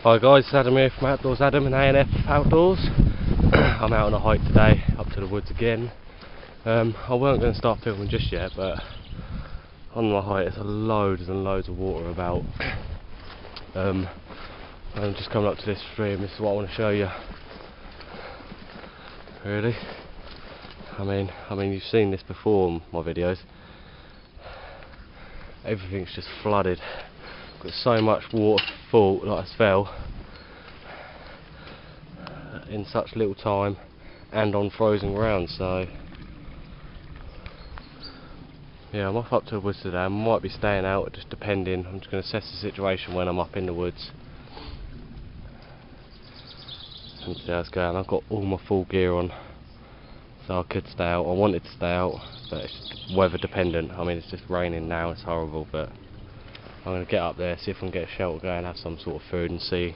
Hi guys, it's Adam here from Outdoors Adam and A&Foutdoors. I'm out on a hike today, up to the woods again. I weren't going to start filming just yet, but on my hike there's loads and loads of water about. I'm just coming up to this stream. This is what I want to show you. Really? I mean you've seen this before in my videos. Everything's just flooded. Got so much water fall like it's fell in such little time and on frozen ground. So yeah, I'm off up to the woods today. I might be staying out, just depending. I'm just going to assess the situation when I'm up in the woods and see how it's going. I've got all my full gear on, so I could stay out. I wanted to stay out, but it's just weather dependent. I mean, it's just raining now, it's horrible, but I'm going to get up there, see if I can get a shelter going, have some sort of food and see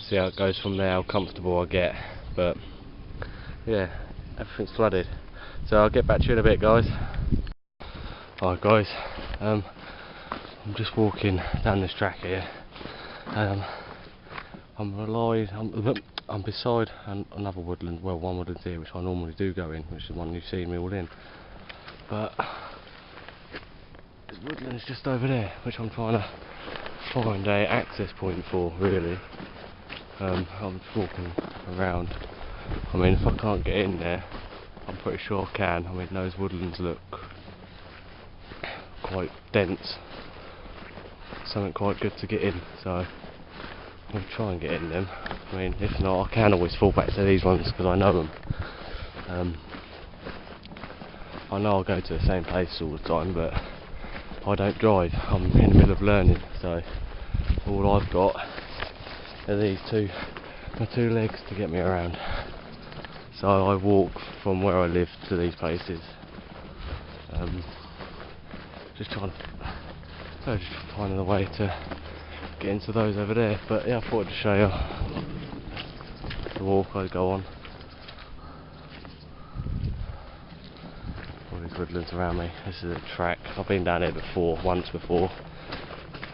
how it goes from there, how comfortable I get. But yeah, everything's flooded. So I'll get back to you in a bit, guys. Alright guys, I'm just walking down this track here. I'm beside another woodland, well, one woodland here which I normally do go in, which is the one you've seen me all in. But this woodland is just over there, which I'm trying to find a access point for, really. I'm just walking around. I mean, if I can't get in there, I'm pretty sure I can. I mean, those woodlands look quite dense. Something quite good to get in, so I'll try and get in them. I mean, if not, I can always fall back to these ones because I know them. I know I'll go to the same place all the time, but I don't drive. I'm in the middle of learning, so all I've got are these my two legs to get me around. So I walk from where I live to these places. Just finding a way to get into those over there. But yeah, I thought I'd show you the walk I go on. All these woodlands around me. This is a track. I've been down here once before,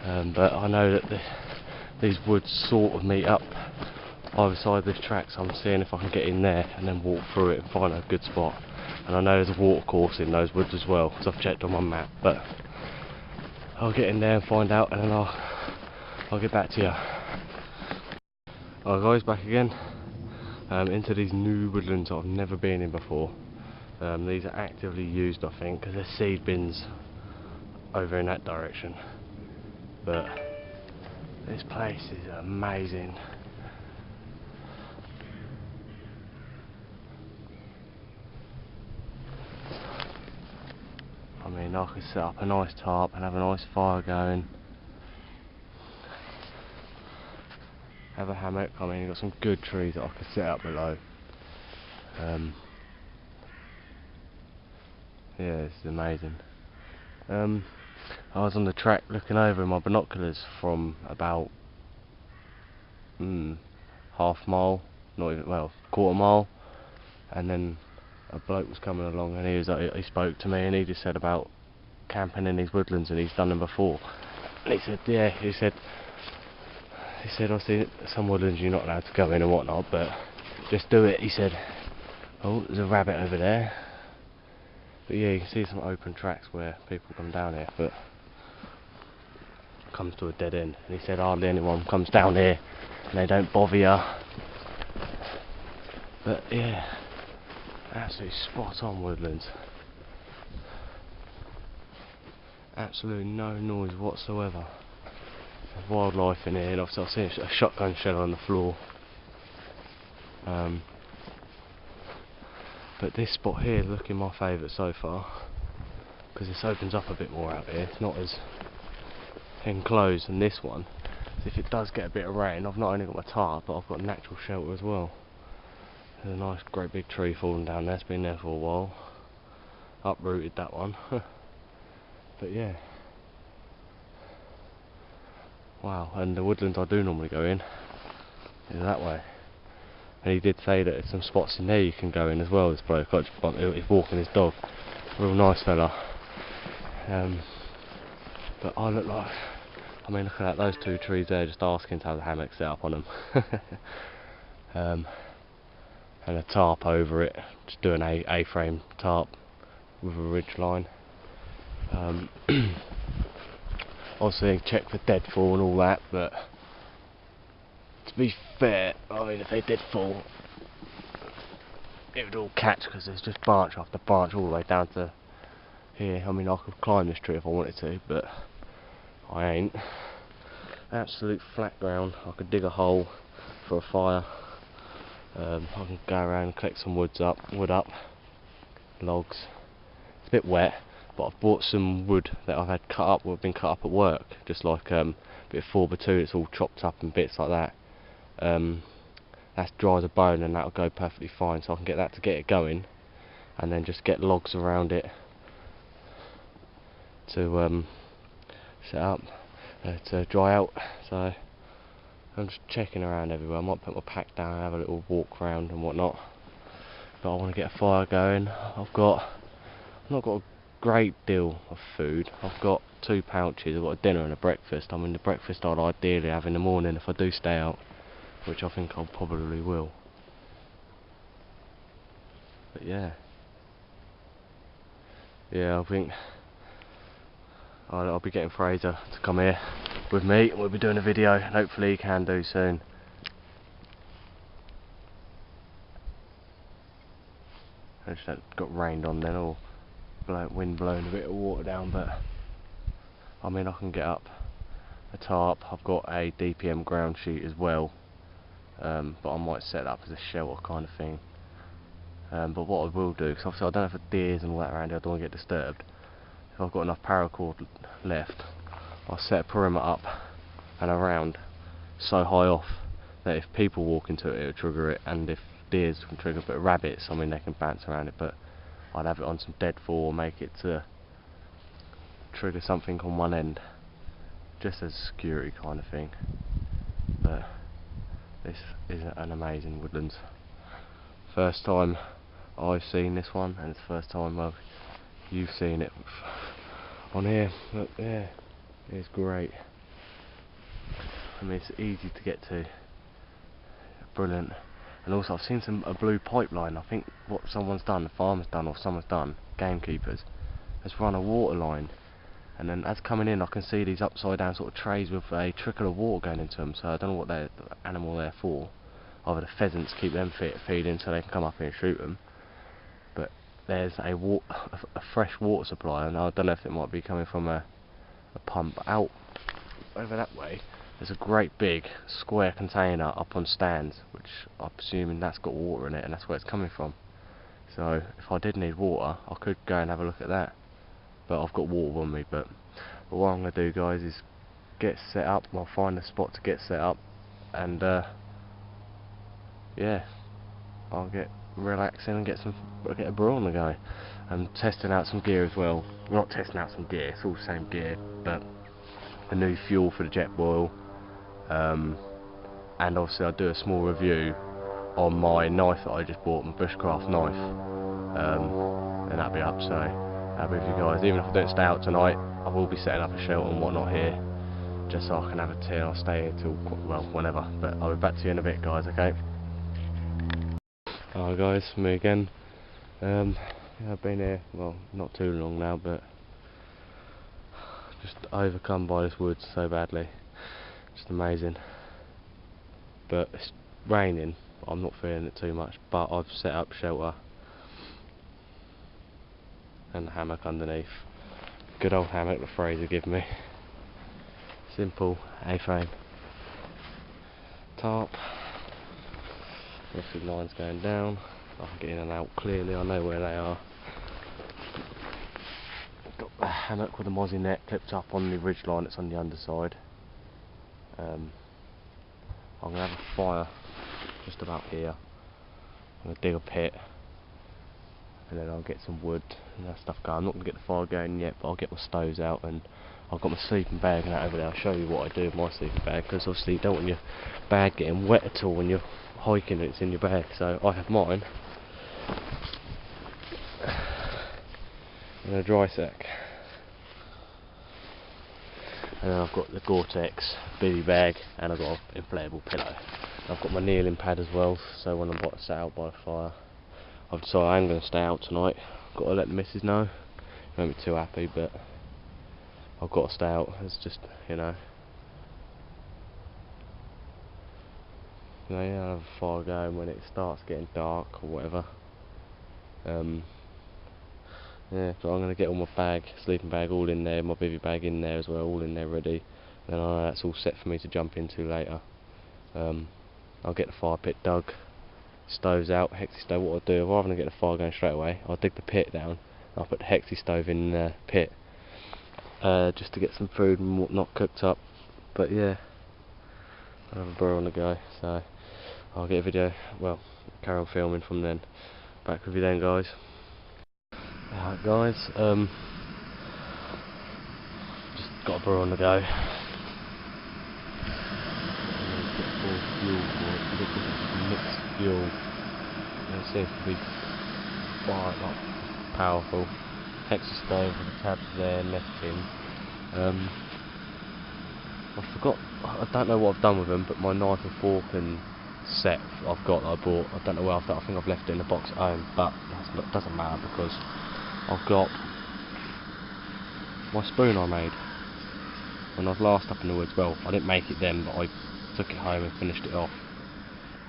but I know that these woods sort of meet up either side of this track, so I'm seeing if I can get in there and then walk through it and find a good spot. And I know there's a water course in those woods as well, because I've checked on my map, but I'll get in there and find out, and then I'll get back to you. Alright guys, back again into these new woodlands I've never been in before. These are actively used, I think, because there's seed bins over in that direction. But this place is amazing. I mean, I could set up a nice tarp and have a nice fire going. Have a hammock. I mean, you've got some good trees that I could set up below. Yeah, this is amazing. I was on the track looking over in my binoculars from about half mile, not even, well, quarter mile, and then a bloke was coming along and he spoke to me and he just said about camping in these woodlands, and he's done them before. And he said, yeah, he said I see some woodlands you're not allowed to go in and whatnot, but just do it. He said, oh, there's a rabbit over there. But yeah, you can see some open tracks where people come down here, but comes to a dead end. And he said hardly anyone comes down here and they don't bother you. But yeah, absolutely spot on woodlands. Absolutely no noise whatsoever. There's wildlife in here, and I've seen a shotgun shell on the floor. But this spot here is looking my favourite so far, because this opens up a bit more out here. It's not as enclosed as this one. So if it does get a bit of rain, I've not only got my tarp, but I've got natural shelter as well. There's a nice great big tree falling down there. It's been there for a while. Uprooted that one. But yeah. Wow, and the woodlands I do normally go in is that way. And he did say that there's some spots in there you can go in as well. This bloke, he's walking his dog. Real nice fella. But I look like I mean, looking at those two trees there, just asking to have the hammock set up on them. And a tarp over it, just doing a A-frame tarp with a ridge line. Obviously check for deadfall and all that, but to be fair, I mean, if they did fall, it would all catch, because there's just branch after branch all the way down to here. I mean, I could climb this tree if I wanted to, but I ain't. Absolute flat ground. I could dig a hole for a fire. I can go around and collect some wood up, logs. It's a bit wet, but I've bought some wood that I've had cut up, been cut up at work, just like a bit of 4x2. It's all chopped up in bits like that. That's dry as a bone, and that'll go perfectly fine. So I can get that to get it going, and then just get logs around it to set up to dry out. So I'm just checking around everywhere. I might put my pack down and have a little walk around and whatnot, but I want to get a fire going. I've not got a great deal of food. I've got 2 pouches. I've got a dinner and a breakfast. I mean, the breakfast I'd ideally have in the morning if I do stay out, which I think I probably will. But yeah, I think I'll be getting Fraser to come here with me, and we'll be doing a video, and hopefully he can do soon. I just got rained on then, or wind blowing a bit of water down, but I mean, I can get up a tarp. I've got a DPM ground sheet as well, but I might set it up as a shelter kind of thing. But what I will do, because obviously I don't have deers and all that around here, I don't want to get disturbed. If I've got enough paracord left, I'll set a perimeter up and around so high off that if people walk into it, it'll trigger it, and if deers can trigger, but rabbits, I mean, they can bounce around it, but I'd have it on some deadfall, or make it to trigger something on one end, just as a security kind of thing. But this is an amazing woodlands. First time I've seen this one, and it's the first time you've seen it on here. But yeah, it's great. I mean, it's easy to get to, brilliant. And also I've seen a blue pipeline. I think what someone's done, the farmer's done, or someone's done, gamekeepers, has run a water line, and then as coming in I can see these upside down sort of trays with a trickle of water going into them. So I don't know what the animal they're for. Either the pheasants keep them feeding so they can come up here and shoot them, but there's a fresh water supply, and I don't know if it might be coming from a pump out over that way. There's a great big square container up on stands, which I'm presuming that's got water in it, and that's where it's coming from. So if I did need water, I could go and have a look at that, but I've got water on me. But what I'm going to do, guys, is get set up. I'll find a spot to get set up, and yeah, I'll get relaxing and get a brew on the go. I'm testing out some gear as well. We're not testing out some gear, it's all the same gear, but a new fuel for the jet boil, and obviously I'll do a small review on my knife that I just bought, my bushcraft knife, and that'll be up, so I'll be with you guys. Even if I don't stay out tonight, I will be setting up a shelter and whatnot here, just so I can have a tea. I'll stay here till, well, whenever, but I'll be back to you in a bit, guys, okay? Alright guys, me again. Yeah, I've been here, well, not too long now, but just overcome by this woods so badly. Just amazing. But it's raining, I'm not feeling it too much, but I've set up shelter and a hammock underneath. Good old hammock that Fraser gave me. Simple A-frame tarp. Obviously lines going down, I can get in and out clearly, I know where they are. Got a hammock with a mozzie net clipped up on the ridge line that's on the underside. I'm going to have a fire just about here. I'm going to dig a pit, and then I'll get some wood and that stuff going. I'm not going to get the fire going yet, but I'll get my stoves out, and I've got my sleeping bag and that over there. I'll show you what I do with my sleeping bag, because obviously you don't want your bag getting wet at all when you're hiking and it's in your bag. So I have mine in a dry sack, and then I've got the Gore-Tex BB bag, and I've got an inflatable pillow. I've got my kneeling pad as well, so when I'm sat out by the fire, I've decided I am going to stay out tonight. I've got to let the missus know. She won't be too happy, but I've got to stay out. It's just, you know, yeah, have a fire going when it starts getting dark or whatever. Yeah, but I'm going to get all my bag, sleeping bag all in there, my bivvy bag in there as well, all in there ready. Then I know that's all set for me to jump into later. I'll get the fire pit dug, stoves out, hexi stove. What I'll do, rather than get the fire going straight away, I'll dig the pit down, I'll put the hexi stove in the pit, just to get some food and whatnot cooked up. But yeah, I have a brew on the go, so I'll get a video, well, carry on filming from then. Back with you then, guys. Alright guys, just got a brew on the go. Mixed fuel. It seems to be quite powerful. Hexi stove with the tabs there, nesting. I forgot, I don't know what I've done with them, but my knife and fork and set I've got that I bought, I don't know where I've done. I think I've left it in the box at home, but that doesn't matter because I've got my spoon I made when I was last up in the woods. Well, I didn't make it then, but I took it home and finished it off.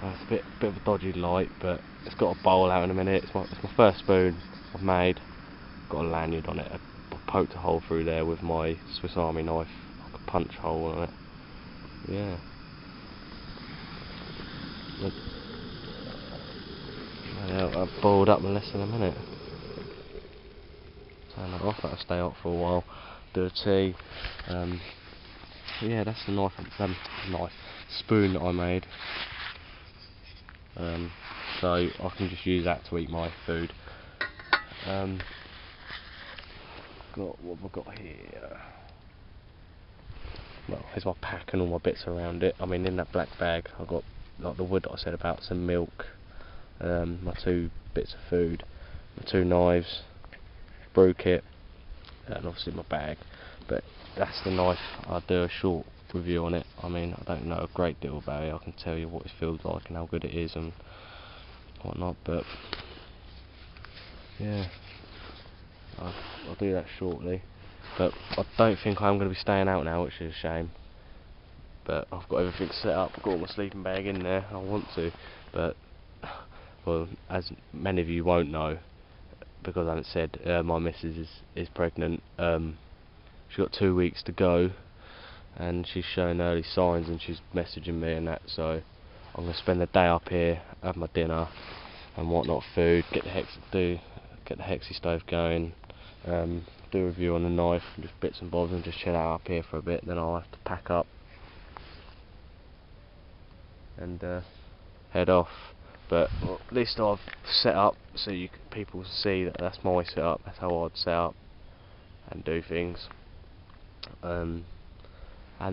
It's a bit of a dodgy light, but it's got a bowl out in a minute. It's my first spoon I've made. Got a lanyard on it. I poked a hole through there with my Swiss Army knife, like a punch hole on it. Yeah. I've boiled up in less than a minute. Turn that off. That'll stay hot for a while. Do a tea. Yeah, that's the spoon that I made. So I can just use that to eat my food. What have I got here? Well, here's my pack and all my bits around it. I mean, in that black bag I've got like the wood that I said about, some milk, my 2 bits of food, my 2 knives, brew kit, and obviously my bag. But that's the knife. I'll do a short review on it. I mean, I don't know a great deal about it. I can tell you what it feels like and how good it is and whatnot, but yeah, I'll do that shortly. But I don't think I'm going to be staying out now, which is a shame. But I've got everything set up. I've got all my sleeping bag in there. I want to, but well, as many of you won't know, because I haven't said, my missus is pregnant. She's got 2 weeks to go, and she's showing early signs, and she's messaging me and that. So I'm going to spend the day up here, have my dinner and whatnot, food, get the hexi stove going, do a review on the knife, and just bits and bobs, and just chill out up here for a bit. Then I'll have to pack up and head off. But at least I've set up so people see that that's my setup, that's how I'd set up and do things. And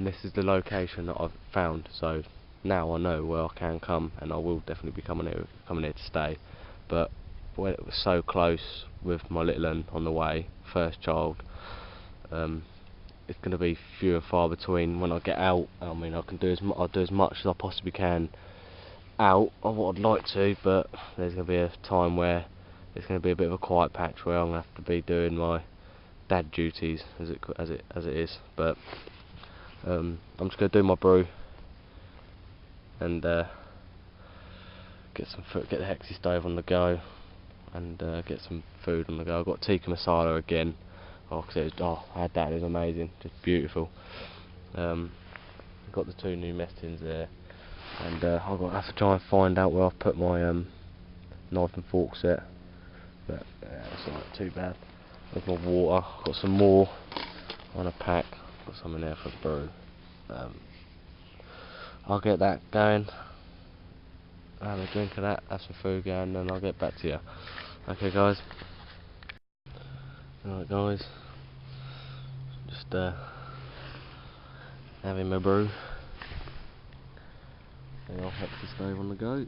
this is the location that I've found, so now I know where I can come, and I will definitely be coming here to stay. But when it was so close with my little one on the way, first child, it's going to be few and far between when I get out. I mean, I'll do as much as I possibly can out of what I'd like to, but there's going to be a time where it's going to be a bit of a quiet patch where I'm going to have to be doing my dad duties as it is. But I'm just going to do my brew and get the hexi stove on the go, and get some food on the go. I've got tikka masala again. I had that. It was amazing, just beautiful. I've got the 2 new mess tins there, and I've got to have to try and find out where I've put my knife and fork set. But it's not too bad. There's my water. I've got some more on a pack. Got some in there for a brew. I'll get that going. Have a drink of that, have some food going, and then I'll get back to you. Okay guys. Alright guys. Just having my brew. The old hexi stove on the go.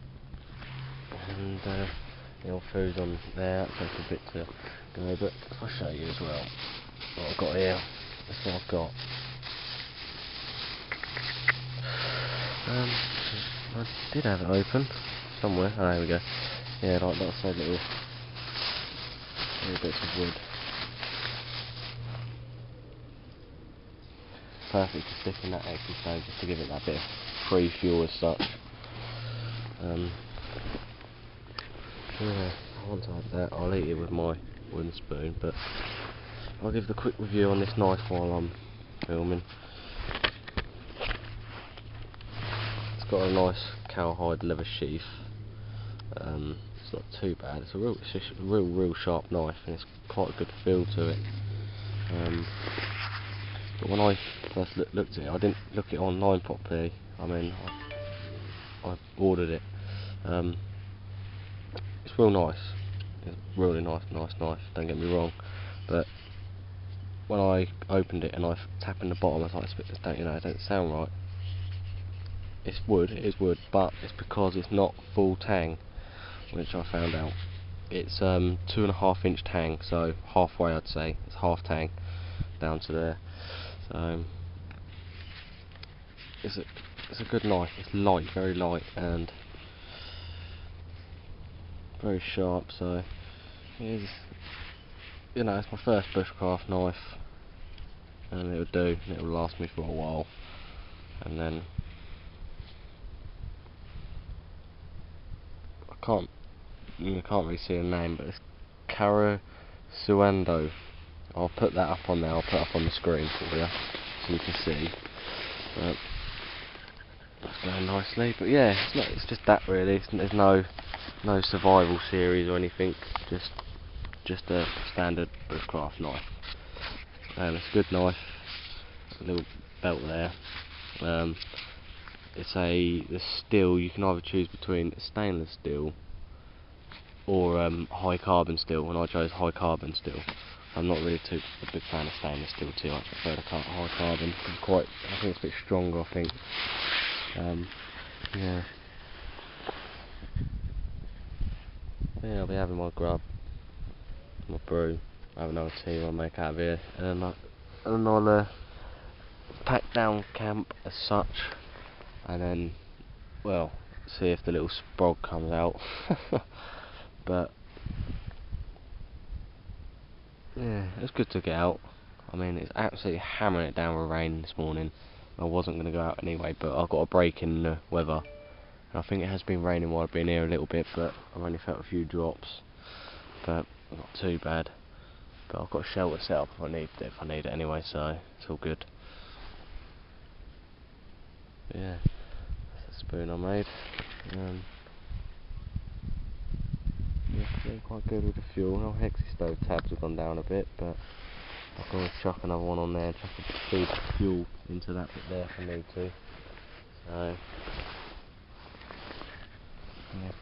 And the old food on there. That takes a bit to go, but I'll show you as well what I've got here. That's what I've got. I did have it open somewhere. Oh, there we go. Yeah, like that's so little bits of wood. Perfect to stick in that exit stove just to give it that bit of free fuel as such. Yeah, once I have that, I'll eat it with my wooden spoon, but I'll give the quick review on this knife while I'm filming. It's got a nice cowhide leather sheath. It's not too bad. It's just a real sharp knife, and it's quite a good feel to it. But when I first looked at it, I didn't look it online properly. I mean, I ordered it. It's real nice. It's a really nice knife. Don't get me wrong. But when I opened it and I tapped in the bottom, I was like, it don't sound right. It's wood. It is wood, but it's because it's not full tang, which I found out. It's 2.5 inch tang, so halfway I'd say. It's half tang down to there. So it's a good knife. It's light, very light, and very sharp. So it's, it's my first bushcraft knife, and it'll do. It'll last me for a while, and then I can't really see a name, but it's Carasuando. I'll put that up on there. I'll put it up on the screen for you so you can see. But that's going nicely. But yeah, it's just that really. There's no survival series or anything. Just a standard bushcraft knife. It's a good knife. A little belt there. The steel. You can either choose between stainless steel or high carbon steel, and I chose high carbon steel. I'm not really a big fan of stainless steel too much. I prefer the high carbon. I think it's a bit stronger. I think. Yeah. Yeah, I'll be having my grub, my brew, have another tea I'll make out of here, and then I'll pack down camp as such, and then, well, see if the little sprog comes out. But yeah, it's good to get out. I mean, it's absolutely hammering it down with rain this morning. I wasn't going to go out anyway, but I got a break in the weather. And I think it has been raining while I've been here a little bit, but I've only felt a few drops. But not too bad. But I've got a shelter set up if I need it anyway, so it's all good. But yeah, that's the spoon I made. Yeah, doing quite good with the fuel. Our hexi stove tabs have gone down a bit, but I can always chuck another one on there and feed fuel into that bit there if I need to. So yeah,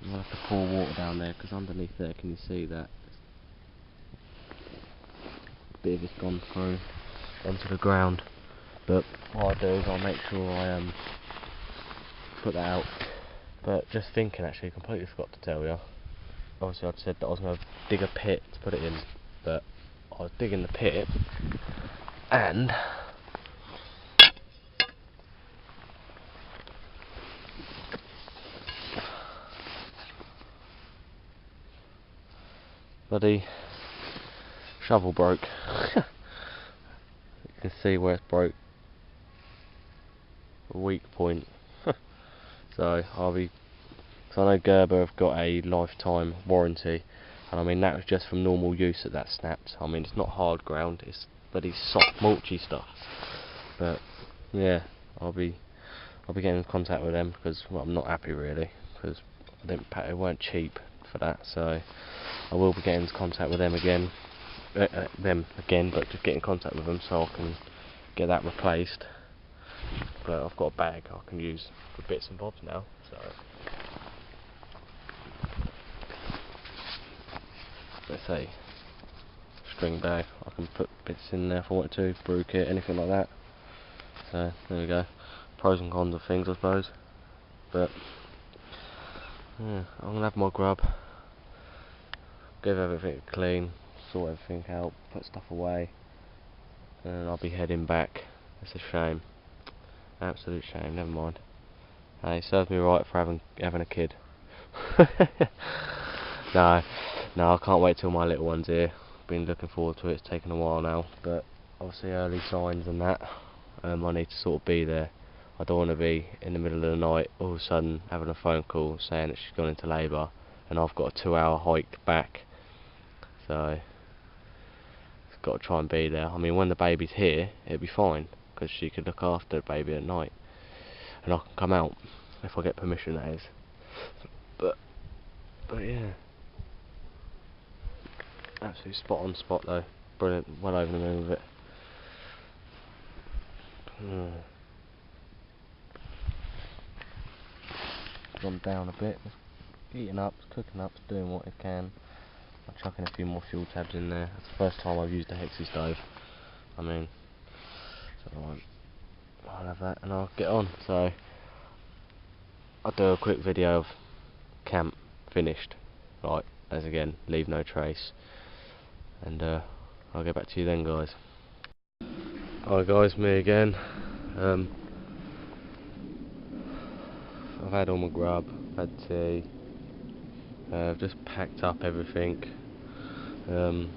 I'm gonna have to pour water down there because underneath there, can you see that? A bit of it's gone through onto the ground. But what I do is I'll make sure I put that out. But just thinking, actually, completely forgot to tell you. Obviously, I'd said that I was going to dig a pit to put it in, but I was digging the pit, and bloody shovel broke. You can see where it's broke. A weak point. So I know Gerber have got a lifetime warranty, and I mean that was just from normal use that snapped. I mean it's not hard ground, it's bloody soft mulchy stuff. But yeah, I'll be getting in contact with them because I'm not happy really, because they weren't cheap for that. So I will be getting in contact with them again, but just get in contact with them so I can get that replaced. But I've got a bag I can use for bits and bobs now. So let's say string bag, I can put bits in there if I wanted to, brew kit, anything like that. So there we go, pros and cons of things I suppose. But yeah, I'm gonna have my grub, give everything a clean, sort everything out, put stuff away, and I'll be heading back It's a shame. Absolute shame. Never mind. It served me right for having a kid. No, no, I can't wait till my little one's here. Been looking forward to it. It's taken a while now, but obviously early signs and that. I need to sort of be there. I don't want to be in the middle of the night all of a sudden having a phone call saying that she's gone into labour and I've got a 2-hour hike back. So I've got to try and be there. I mean, when the baby's here, it'll be fine because she could look after the baby at night, and I can come out if I get permission, that is. But yeah, absolutely spot on spot though. Brilliant. Well over the moon with it. Gone down a bit. It's eating up, it's cooking up, it's doing what it can. I'm chucking a few more fuel tabs in there. It's the first time I've used a Hexi stove. I mean, so I'll have that and I'll get on. So I'll do a quick video of camp finished. Right, as again, leave no trace. And I'll get back to you then, guys. Hi guys, me again. I've had all my grub, had tea. I've just packed up everything. Gonna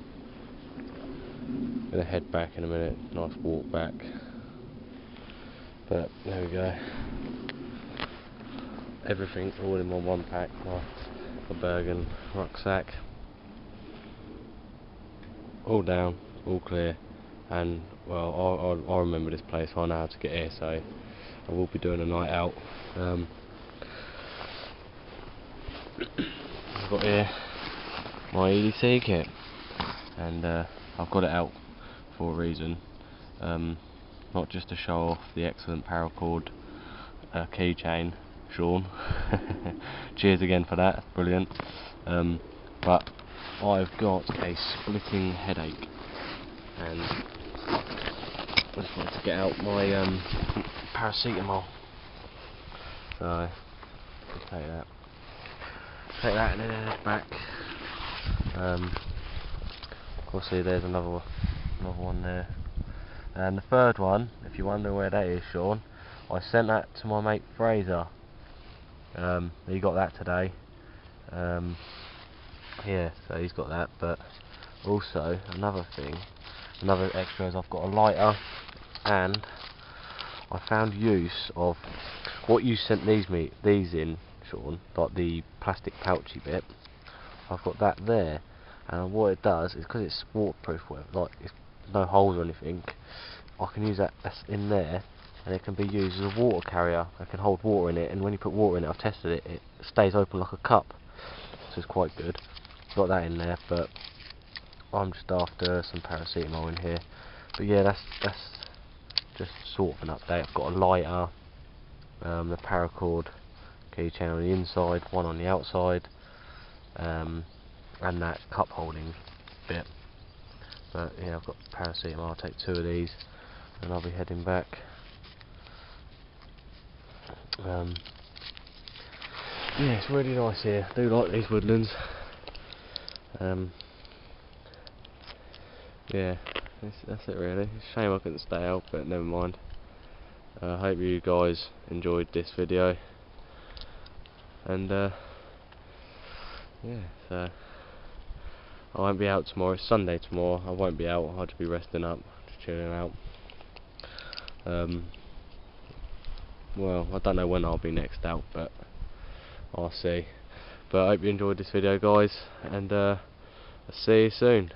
head back in a minute. Nice walk back. But there we go. Everything all in my one pack. My Bergen rucksack. All down, all clear. And well, I remember this place. I know how to get here, so I will be doing a night out. I've got here my EDC kit, and I've got it out for a reason, not just to show off the excellent paracord keychain, Sean. Cheers again for that, brilliant. But I've got a splitting headache, and I just wanted to get out my paracetamol. So just take that and then head back. Obviously there's another one there, and the third one, if you wonder where that is, Sean, I sent that to my mate Fraser. He got that today. Yeah, so he's got that. But also another extra is I've got a lighter, and I found use of what you sent these in, Sean, like the plastic pouchy bit. I've got that there, and what it does is, because it's waterproof, like it's no holes or anything, I can use that in there, and it can be used as a water carrier. I can hold water in it, and when you put water in it, I've tested it, it stays open like a cup, so it's quite good. Got that in there, but I'm just after some paracetamol in here. But yeah, that's just sort of an update. I've got a lighter, the paracord keychain on the inside, one on the outside, and that cup holding bit. But yeah, I've got paracetamol. I'll take 2 of these and I'll be heading back. Yeah, it's really nice here. I do like these woodlands. Yeah, that's it really. It's a shame I couldn't stay out, but never mind. I hope you guys enjoyed this video, and yeah, so I won't be out tomorrow. It's Sunday tomorrow. I won't be out. I'll just be resting up, just chilling out. Well, I don't know when I'll be next out, but I'll see. But I hope you enjoyed this video, guys, and I'll see you soon.